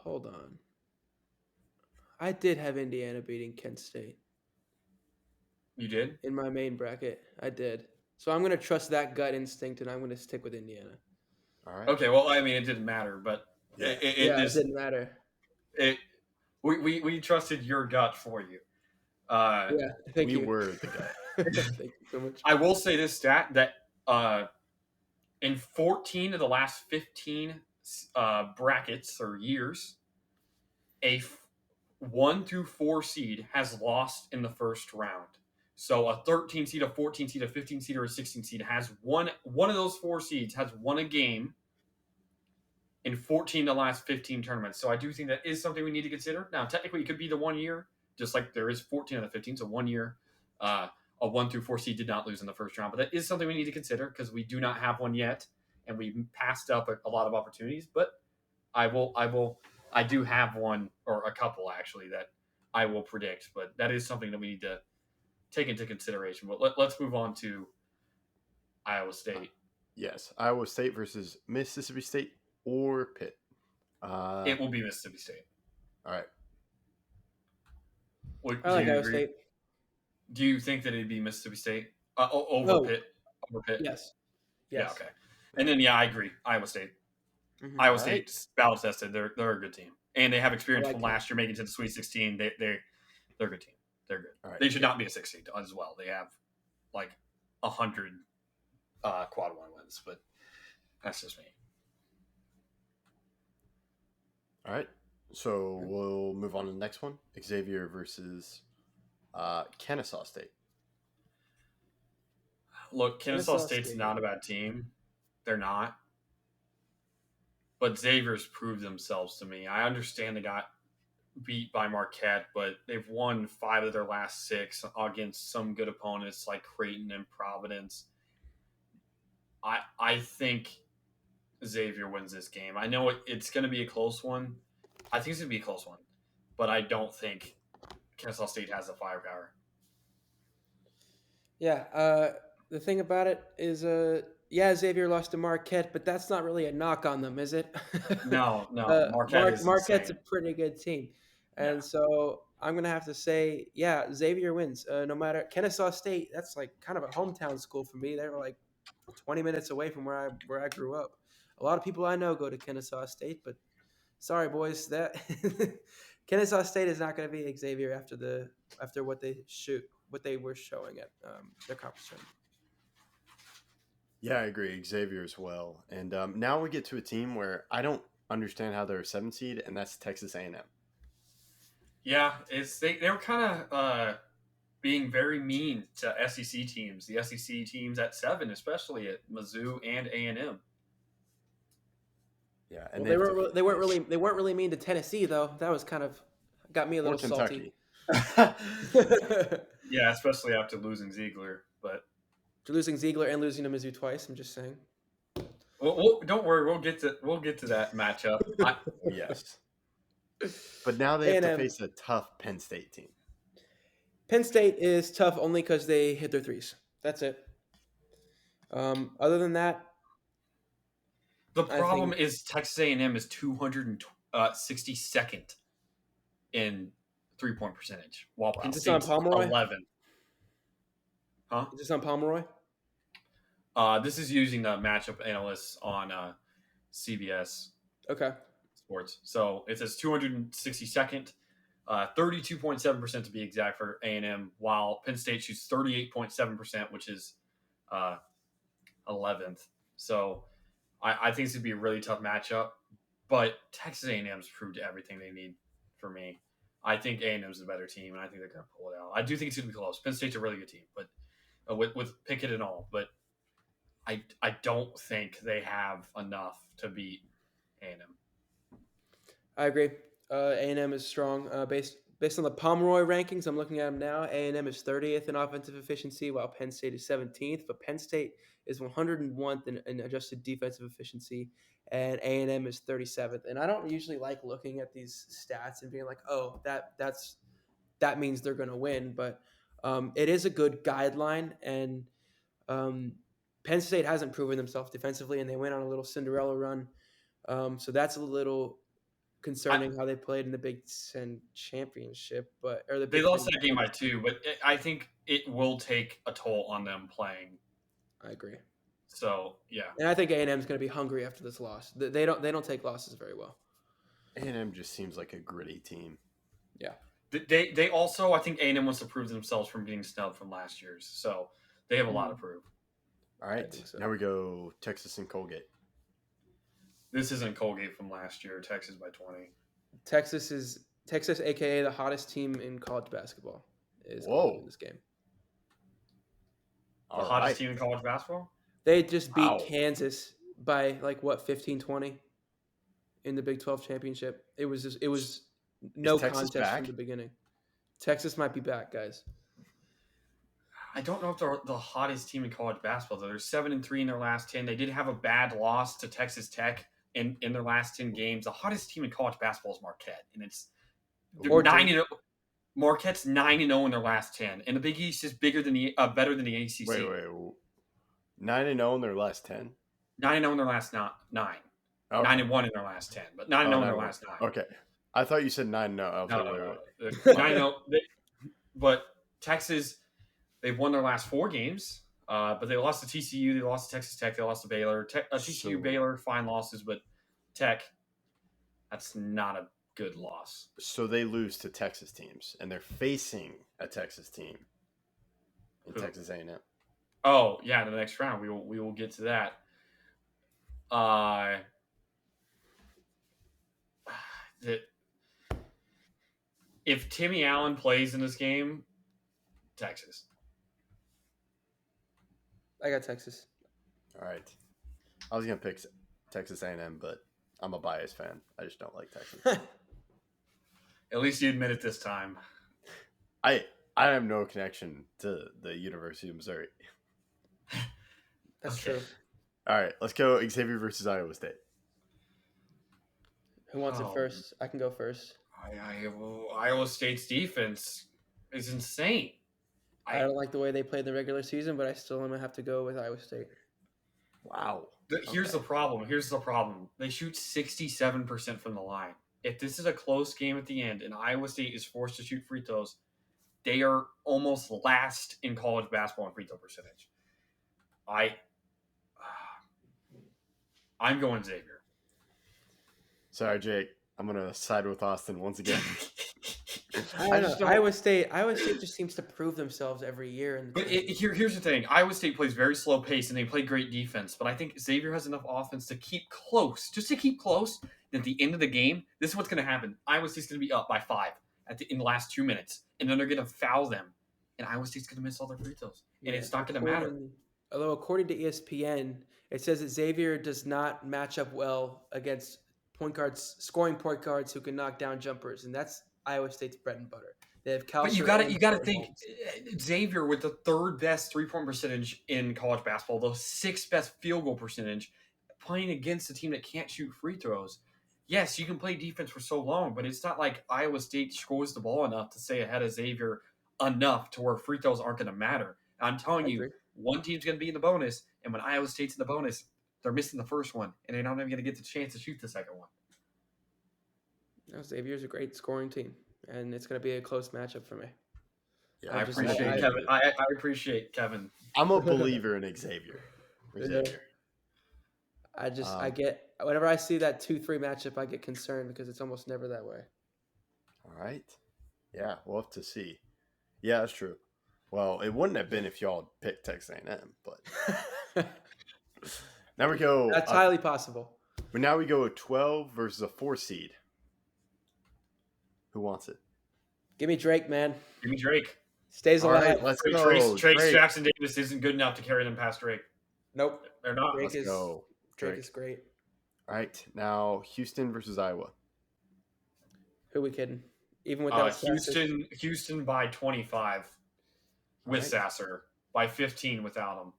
D: Hold on. I did have Indiana beating Kent State
E: You did?
D: in my main bracket. I did. So I'm going to trust that gut instinct, and I'm going to stick with Indiana.
A: All right.
E: Okay, well, I mean, it didn't matter, but
A: Yeah.
D: It didn't matter.
E: We trusted your gut for you.
D: Yeah, thank
A: We
D: you.
A: were the guy.
D: Thank you so much.
E: I will say this stat that in 14 of the last 15 brackets or years, a 1 through 4 seed has lost in the first round. So a 13 seed, a 14 seed, a 15 seed, or a 16 seed has one of those 4 seeds has won a game in 14 of the last 15 tournaments. So I do think that is something we need to consider. Now, technically, it could be the 1 year, just like there is 14 out of 15. So 1 year, a 1 through 4 seed did not lose in the first round. But that is something we need to consider because we do not have one yet, and we passed up a lot of opportunities. But I do have one, or a couple actually, that I will predict. But that is something that we need to take into consideration. But let's move on to Iowa State.
A: Yes. Iowa State versus Mississippi State or Pitt.
E: It will be Mississippi State.
A: All right.
D: I like Iowa State.
E: Do you think that it'd be Mississippi State over
D: No.
E: Pitt? Over Pitt?
D: Yes.
E: Yeah. Okay. And then I agree. Iowa State.
D: Mhm.
E: Iowa
A: All right.
E: State's battle tested. They're a good team, and they have experience
D: I like
E: from last year making it to the Sweet 16. They're a good team. They're good.
A: All right.
E: They should not be a 6 seed as well. They have like 100 quad one wins, but that's just me.
A: All right. So we'll move on to the next one. Xavier versus Kennesaw State.
E: Look, Kennesaw
D: Kennesaw
E: State's
D: State.
E: not a bad team. They're not. But Xavier's proved themselves to me. I understand they got beat by Marquette, but they've won 5 of their last 6 against some good opponents like Creighton and Providence. I think Xavier wins this game. I know it's going to be a close one. I think it's going to be a close one. But I don't think Kennesaw State has the firepower.
D: Yeah. The thing about it is, Xavier lost to Marquette, but that's not really a knock on them, is it?
E: No,
D: Marquette's
E: Marquette's
D: a pretty good team, and so I'm gonna have to say, yeah, Xavier wins. No matter Kennesaw State, that's like kind of a hometown school for me. They were like 20 minutes away from where I grew up. A lot of people I know go to Kennesaw State, but sorry, boys, that Kennesaw State is not going to be Xavier after what they were showing at their conference tournament.
A: Yeah, I agree. Xavier as well. And now we get to a team where I don't understand how they're a 7 seed, and that's Texas A&M.
E: Yeah, they were kind of being very mean to SEC teams. The SEC teams at 7, especially at Mizzou and A&M.
A: Yeah, and
D: Well, they weren't really mean to Tennessee though. That was kind of got me a
A: or
D: little salty.
A: Kentucky.
E: Yeah, especially after losing Ziegler. But
D: Losing Ziegler and losing to Mizzou twice. I'm just saying.
E: don't worry, we'll get to that matchup.
A: Yes. But now they have to
D: A&M.
A: face a tough Penn State team.
D: Penn State is tough only because they hit their threes. That's it. Other than that,
E: The problem is Texas A&M is 262nd in 3-point percentage, while Penn
D: Is this on
E: State's
D: Pomeroy?
E: 11. Huh?
D: Is this on Pomeroy?
E: This is using the matchup analysts on CBS
D: Okay.
E: Sports. So it says 262nd, 32.7% to be exact for A&M, while Penn State shoots 38.7%, which is 11th. So I think this would be a really tough matchup, but Texas A&M's proved everything they need for me. I think A&M's a better team, and I think they're going to pull it out. I do think it's going to be close. Penn State's a really good team, but with Pickett and all, but I don't think they have enough to beat A&M.
D: I agree. A&M is strong. Based on the Pomeroy rankings, I'm looking at them now. A&M is 30th in offensive efficiency, while Penn State is 17th. But Penn State is 101th in adjusted defensive efficiency, and A&M is 37th. And I don't usually like looking at these stats and being like, oh, that means they're going to win. But it is a good guideline, and Penn State hasn't proven themselves defensively, and they went on a little Cinderella run. So that's a little concerning how they played in the Big Ten championship,
E: They lost that game by 2, but I think it will take a toll on them playing.
D: I agree.
E: So yeah,
D: and I think A&M is going to be hungry after this loss. They don't take losses very well.
A: A&M just seems like a gritty team.
D: Yeah.
E: They also, I think A&M wants to prove themselves from being snubbed from last year's, so they have a lot to prove.
A: All right, so. Now we go Texas and Colgate.
E: This isn't Colgate from last year. Texas by 20.
D: Texas, aka the hottest team in college basketball, is going to win this game.
E: The hottest team in college basketball?
D: They just beat Kansas by 15-20 in the Big 12 championship. It was no contest from the beginning. Texas might be back, guys.
E: I don't know if they're the hottest team in college basketball, though. They're 7-3 in their last 10. They did have a bad loss to Texas Tech in their last 10 games. The hottest team in college basketball is Marquette, and it's 9-0. Marquette's 9-0 in their last 10, and the Big East is better than the ACC.
A: Wait, 9-0 in their last 10.
E: 9-0 in their last 9. Okay. 9-1 in their last 10, but 9-0 in their last 9.
A: Okay, I thought you said 9-0.
E: No. 9-0. But Texas, they've won their last 4 games. But they lost to TCU, they lost to Texas Tech, they lost to Baylor. TCU, Baylor, fine losses, but Tech, that's not a good loss.
A: So they lose to Texas teams, and they're facing a Texas team in Texas A&M.
E: Oh yeah, the next round we will get to that. If Timmy Allen plays in this game, Texas.
D: I got Texas.
A: All right. I was going to pick Texas A&M, but I'm a biased fan. I just don't like Texas.
E: At least you admit it this time.
A: I have no connection to the University of Missouri.
D: That's true.
A: All right. Let's go Xavier versus Iowa State.
D: Who wants it first? I can go first.
E: Iowa State's defense is insane.
D: I don't like the way they played in the regular season, but I still am going to have to go with Iowa State.
A: Wow.
E: Here's the problem. They shoot 67% from the line. if this is a close game at the end and Iowa State is forced to shoot free throws, they are almost last in college basketball in free throw percentage. I'm going Xavier.
A: Sorry, Jake. I'm gonna side with Austin once again.
D: I don't know. Iowa State just seems to prove themselves every year.
E: But here's the thing: Iowa State plays very slow pace and they play great defense. But I think Xavier has enough offense to keep close, just to keep close. And at the end of the game, this is what's going to happen: Iowa State's going to be up by 5 in the last 2 minutes, and then they're going to foul them, and Iowa State's going to miss all their free throws, and it's not going to matter.
D: Although according to ESPN, it says that Xavier does not match up well against scoring point guards who can knock down jumpers, and that's Iowa State's bread and butter. They have Cal.
E: But you got to think Xavier with the 3rd best 3-point percentage in college basketball, the 6th best field goal percentage, playing against a team that can't shoot free throws. Yes, you can play defense for so long, but it's not like Iowa State scores the ball enough to stay ahead of Xavier enough to where free throws aren't going to matter. I'm telling you, one team's going to be in the bonus, and when Iowa State's in the bonus, they're missing the first one, and they're not even going to get the chance to shoot the second one.
D: No, Xavier's a great scoring team, and it's going to be a close matchup for me.
E: Yeah, I appreciate Kevin. I appreciate Kevin.
A: I'm a believer in Xavier.
D: I get whenever I see that 2-3 matchup, I get concerned because it's almost never that way.
A: All right. Yeah, we'll have to see. Yeah, that's true. Well, it wouldn't have been if y'all picked Texas A&M, but now we go.
D: That's highly possible.
A: But now we go a 12 versus a 4 seed. Who wants it?
D: Give me Drake, man.
E: Give me Drake.
D: Stays alive.
A: All right, let's go.
E: Trace Jackson Davis isn't good enough to carry them past Drake.
D: Nope.
E: They're not.
D: Drake
A: Drake
D: is great.
A: All right, now Houston versus Iowa.
D: Who we kidding? Even without
E: Houston by 25 with Sasser, by 15 without him.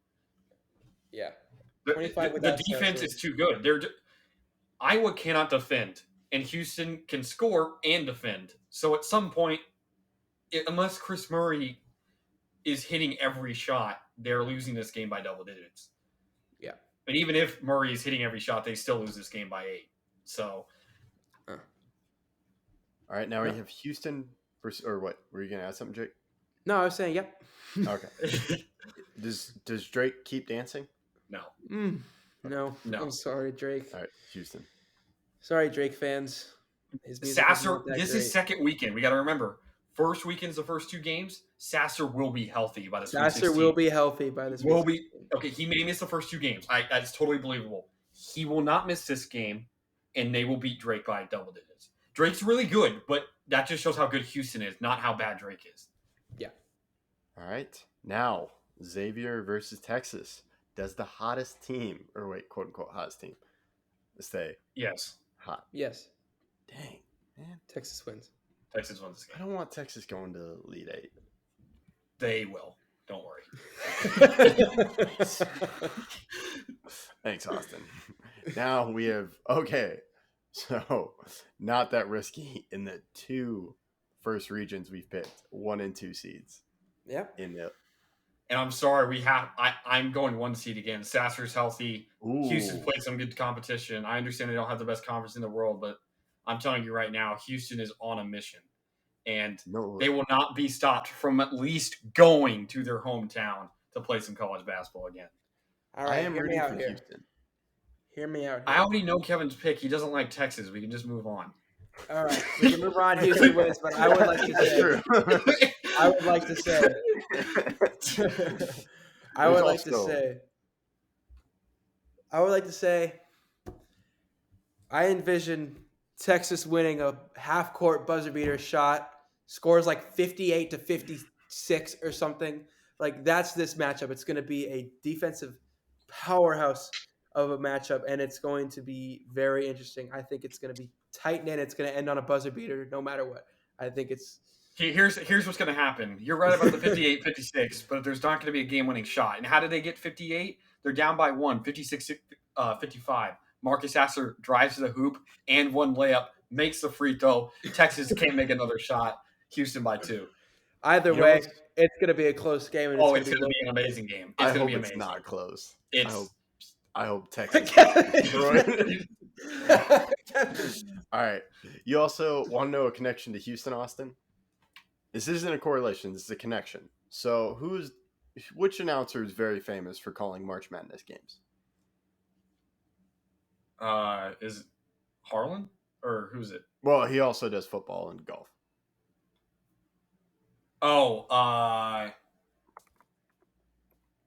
D: Yeah.
E: The defense is too good. Iowa cannot defend, and Houston can score and defend. So at some point, unless Chris Murray is hitting every shot, they're losing this game by double digits.
D: Yeah.
E: And even if Murray is hitting every shot, they still lose this game by 8. So.
A: All right, now we have Houston versus, or what? Were you going to add something, Jake?
D: No, I was saying, yep.
A: Okay. Does Drake keep dancing?
E: No.
D: No. I'm sorry, Drake.
A: All right, Houston.
D: Sorry, Drake fans.
E: Sasser, this is second weekend. We got to remember, first weekend's the first 2 games. Sasser will be healthy by the Sweet 16.
D: Sasser will be healthy by this weekend.
E: Okay, he may miss the first 2 games. That's totally believable. He will not miss this game, and they will beat Drake by double digits. Drake's really good, but that just shows how good Houston is, not how bad Drake is.
D: Yeah.
A: All right. Now, Xavier versus Texas. Does the hottest team, or wait, quote unquote, hottest team, stay
E: Yes.
A: hot?
D: Yes.
A: Dang, man.
D: Texas wins.
E: Texas wins this game.
A: I don't want Texas going to Elite 8.
E: They will. Don't worry.
A: Thanks, Austin. Now we have, okay, so not that risky in the 2 first regions we've picked, 1 and 2 seeds.
D: Yeah.
E: And I'm sorry, I'm going 1 seed again. Sasser's healthy.
A: Ooh.
E: Houston's played some good competition. I understand they don't have the best conference in the world, but I'm telling you right now, Houston is on a mission. And they will not be stopped from at least going to their hometown to play some college basketball again.
D: All right, hear me out here.
A: Houston.
D: Hear me out here.
E: I already know Kevin's pick. He doesn't like Texas. We can just move on.
D: All right, we can move on. Houston wins, but I would like to say, I would like to say, I envision Texas winning a half-court buzzer beater shot, scores like 58 to 56 or something. Like, that's this matchup. It's going to be a defensive powerhouse of a matchup, and it's going to be very interesting. I think it's going to be tight-knit. It's going to end on a buzzer beater no matter what. I think it's –
E: Here's what's going to happen. You're right about the 58-56, but there's not going to be a game-winning shot. And how did they get 58? They're down by 1, 56-55. Marcus Sasser drives to the hoop and 1 layup, makes the free throw. Texas can't make another shot. Houston by 2.
D: Either way, it's going to be a close game. And
E: it's going to be an amazing game. It's going to be amazing.
A: It's not close.
E: I
A: hope Texas. All All right. You also want to know a connection to Houston, Austin? This isn't a correlation. This is a connection. So, which announcer is very famous for calling March Madness games?
E: Is it Harlan or who's it?
A: Well, he also does football and golf.
E: Oh,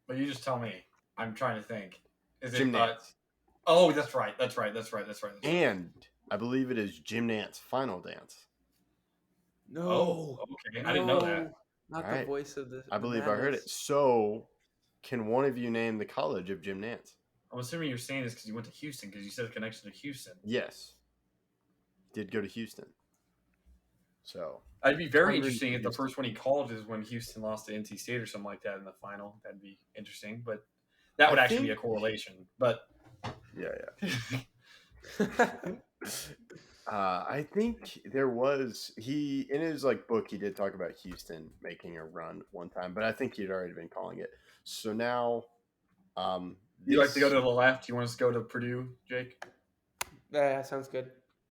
E: but you just tell me. I'm trying to think. Is
A: Jim
E: it?
A: Nantz.
E: Oh, that's right. That's right.
A: And I believe it is Jim Nantz' final dance.
D: No.
E: Oh, okay. I didn't know that.
D: Not
A: All
D: the
A: right.
D: voice of the.
A: I
D: the
A: believe I heard it.
D: madness.
A: So, can one of you name the college of Jim Nantz?
E: I'm assuming you're saying this because you went to Houston because you said a connection to Houston.
A: Yes. He did go to Houston. So,
E: I'd be very
A: Hungry
E: interesting if the
A: Houston.
E: first one he called is when Houston lost to NC State or something like that in the final. That'd be interesting, but that would
A: I
E: actually be a
A: think-
E: correlation. But
A: yeah. I think there was in his book he did talk about Houston making a run one time, but I think he'd already been calling it. So now,
E: you like to go to the left? You want us to go to Purdue, Jake?
D: Yeah, sounds good.